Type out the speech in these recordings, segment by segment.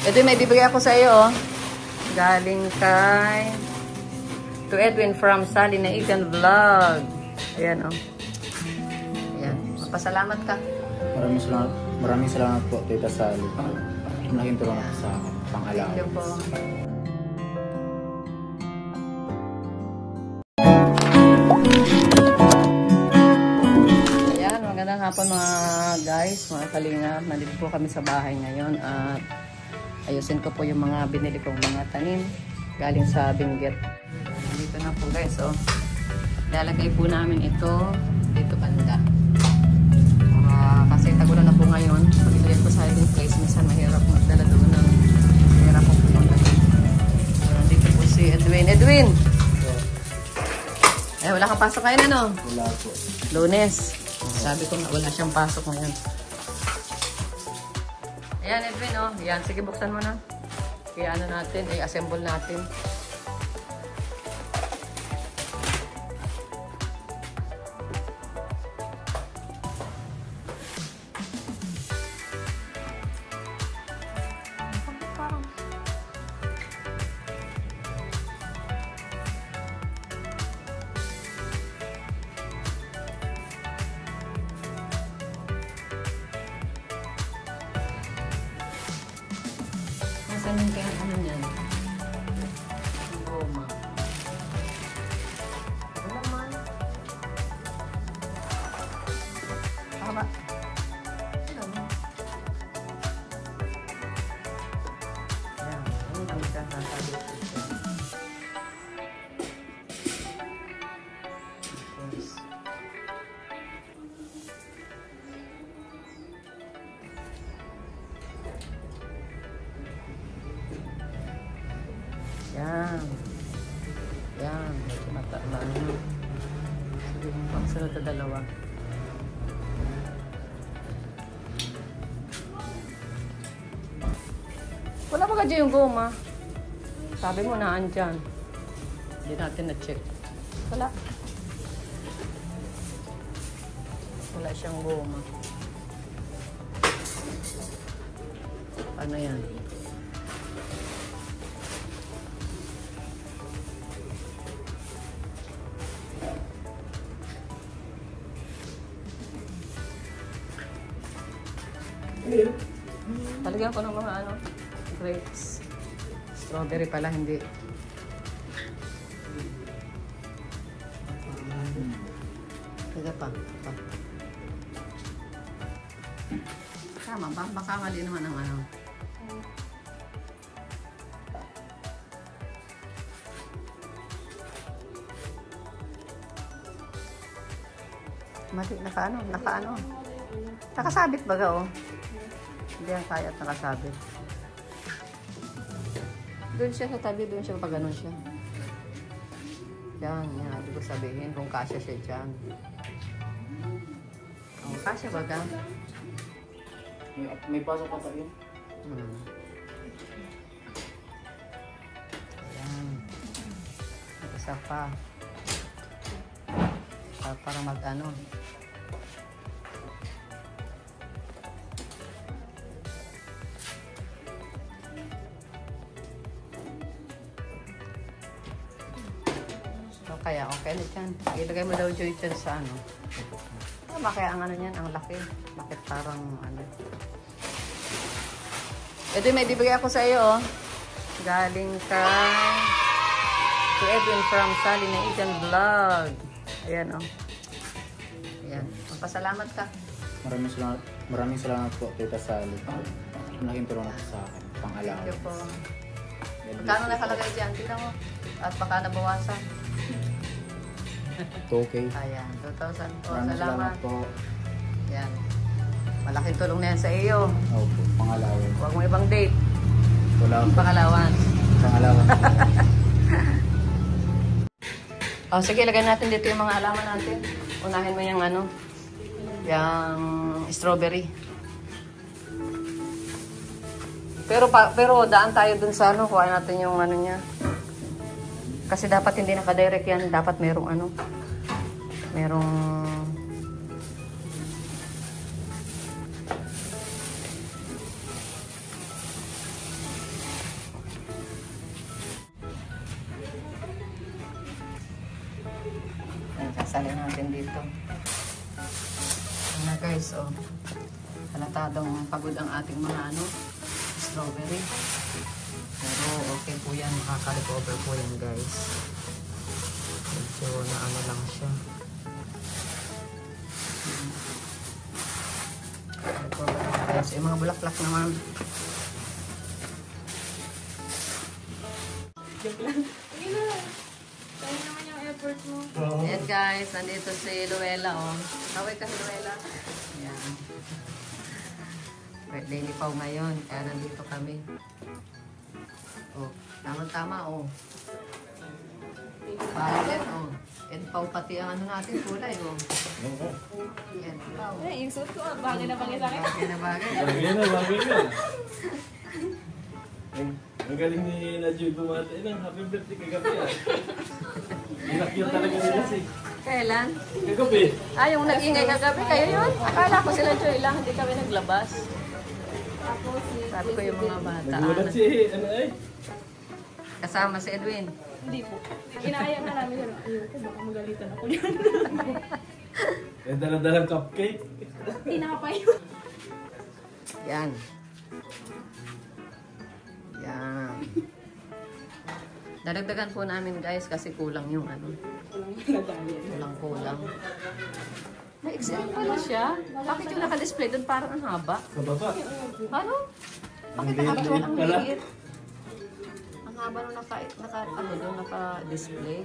Ito may bibigay ako sa iyo, oh. Galing kay to Edwin from Sally na Asian Vlog. Ayan, oh. Ayan. Mapasalamat ka. Maraming salamat po, Tita Sally. Malaking tulong ako sa pang-allowance. Thank you po. Ayan, magandang hapon mga guys, mga kalingap. Nandito po kami sa bahay ngayon at ayusin ko po yung mga binili kong mga tanim galing sa Benguet. Dito na po guys, oh. Lalagay po namin ito dito banda. Kasi tagulan na po ngayon. Pag ilagay po sa hiding place, minsan mahirap magdala doon ng mahirap po po magdala. Dito po si Edwin. Edwin! Eh, wala kang pasok ngayon, ano? Wala po. Lunes. Sabi ko nga, wala siyang pasok ngayon. Ayan, Edwin, oh. Ayan, sige, buksan mo na. Kaya ano natin, i-assemble natin. Saan yung kaya ano niyan? Goma. Wala man. Tama. Ano? Ayan. Ano ang nagkakasabi? Yan. Yan. Medyo matama. Sige, pagsunod na dalawa. Wala ba ka dyan yung goma? Sabi mo na andyan. Hindi natin na-check. Wala. Wala siyang goma. Ano yan? Talagyan ko ng mga ano, grapes. Strawberry pala, hindi. Taga pa. Tama ba? Baka mali naman ang ano. Mali, naka-ano. Nakasabit baga, oh. Hindi ang kaya at nakasabit. Doon siya sa tabi, doon siya pag ganun siya. Yan, yan. Hindi ko sabihin kung kasya siya dyan. Oh, kasya baga? May pasok pa yun? Yan. Isa pa. Para mag-ano. Kaya okay na dyan. Ilagay mo daw dyan sa ano. Tama kaya ang ano niyan, ang laki. Bakit parang ano. Ito may bibigay ako sa iyo, oh. Galing kay to Edwin from Sally na Asian Vlog. Ayan, oh. Ayan. Magpasalamat ka. Maraming salamat po, Tita Sally. Malaking tulong ako sa akin, pang-allowance. Thank you po. Magkano nakalagay dyan? Tingnan mo. At baka nabawasan. 2K. Ayan, 2,000 po. Maraming salamat po. Yan. Malaking tulong na yan sa iyo. Opo, pang-allowance. Huwag mo ibang date. Wala po. Pang-allowance. Pang-allowance. Oh, sige, lagay natin dito yung mga halaman natin. Unahin mo yung ano, yung strawberry. Pero daan tayo dun sa ano, kuhain natin yung ano niya. Kasi dapat hindi naka-direct yan. Dapat merong ano. Merong... Salin natin dito. Ayan na guys, oh. Halatadong pagod ang ating mga strawberry. Pero okay po yan, makaka-recover po yan guys. Medyo na lang siya. Recover na guys. Yung mga bulaklak naman. Joke lang. Sige na. Kaya naman yung effort mo. Ayan guys, nandito si Luella, oh. Kaway ka, Luella. Ayan. Birthday ni Pao ngayon, kaya nandito kami. Oh, tama-tama, oh. Parang oh. And Pao pati ang natin kulay, oh. And Pao. Yung suit ko, bagay na bagay sa akin. Bagay na bagay. Bagay na. Ang galing ni Nadjo bumati ng happy birthday kagabi ah. Inakyat talaga nila si. Kailan? Kagabi. Yung nag-ingay kagabi, kayo yun? Akala ko sila Joy lang, hindi kami naglabas. Sabi ko yung mga bata. Nagulat si, Kasama si Edwin. Hindi po. Inaaya na namin yun. Ayoko, baka magalitan ako yan. May dala-dalang cupcake. Tinapay yun. Yan. Yan. Dadagdagan po namin guys kasi kulang yung Kulang. May excellent pala siya. Bakit yung naka-display doon parang ang haba? Sa baba. Ano? Bakit Ang liit ang pala. liit? Ang haba nung naka-display.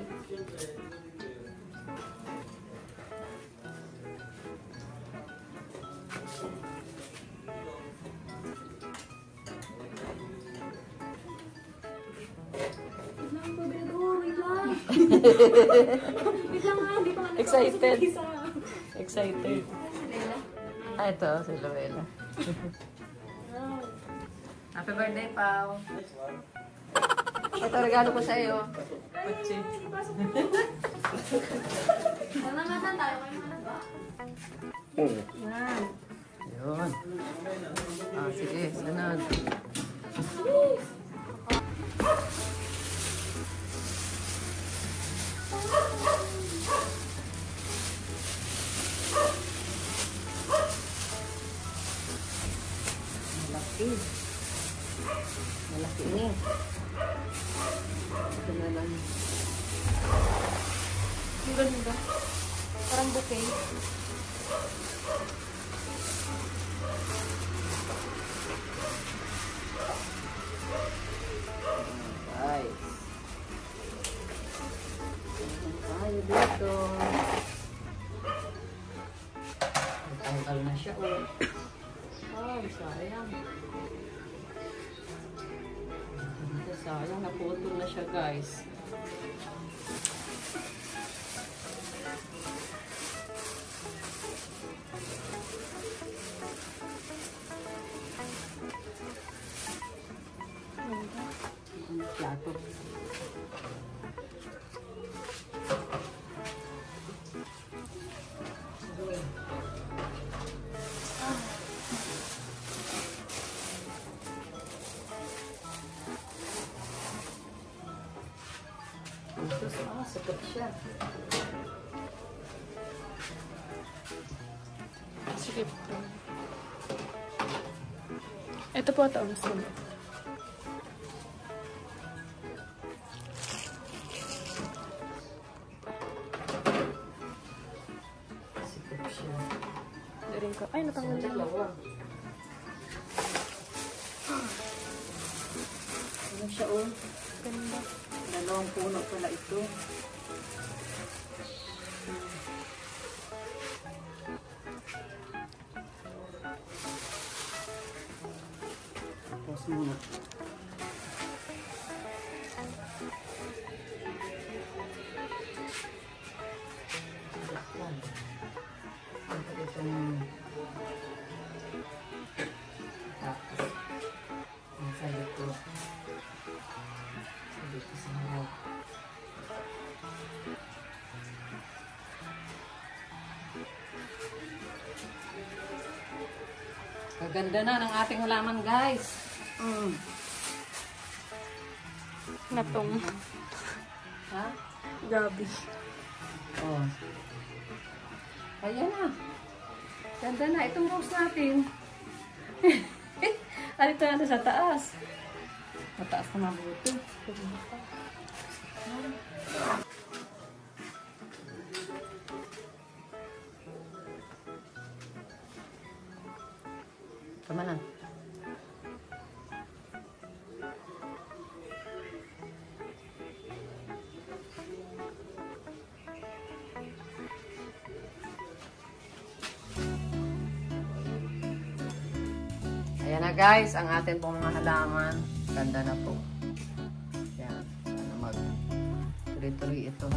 Wait lang nga, hindi pa nga Excited. isa. Excited. Ito, si Luella. Happy birthday, Pao. Ito, regalo ko sa iyo. Kutsi. Nanangatan tayo kayo mga ba? Yan. Yun. Sige, sunod. Malaki ini. Ito na lang. Ang ganda. Parang bouquet. Guys. Tayo dito. Tanggal na siya. Ay, sayang. Sayang, naputol na siya guys. Plato. Sakit siya. Sige po. Ito po ito. Gusto mo. Sakit siya. Galing ko. Ay, natanggal na. Dalawa. Ano siya oh? Ganda. Dalawang puno pala ito. Tapos muna. Kaganda na ng ating halaman, guys. Natong. Ha? Gabi. Oh. Ayan na. Ganda na. Itong rose natin. Alito natin sa taas. Sa taas na mabuti. Tama na. Ayan na guys, ang atin pong mga halaman. Ganda na po. Ayan. Sana mag tuloy-tuloy ito.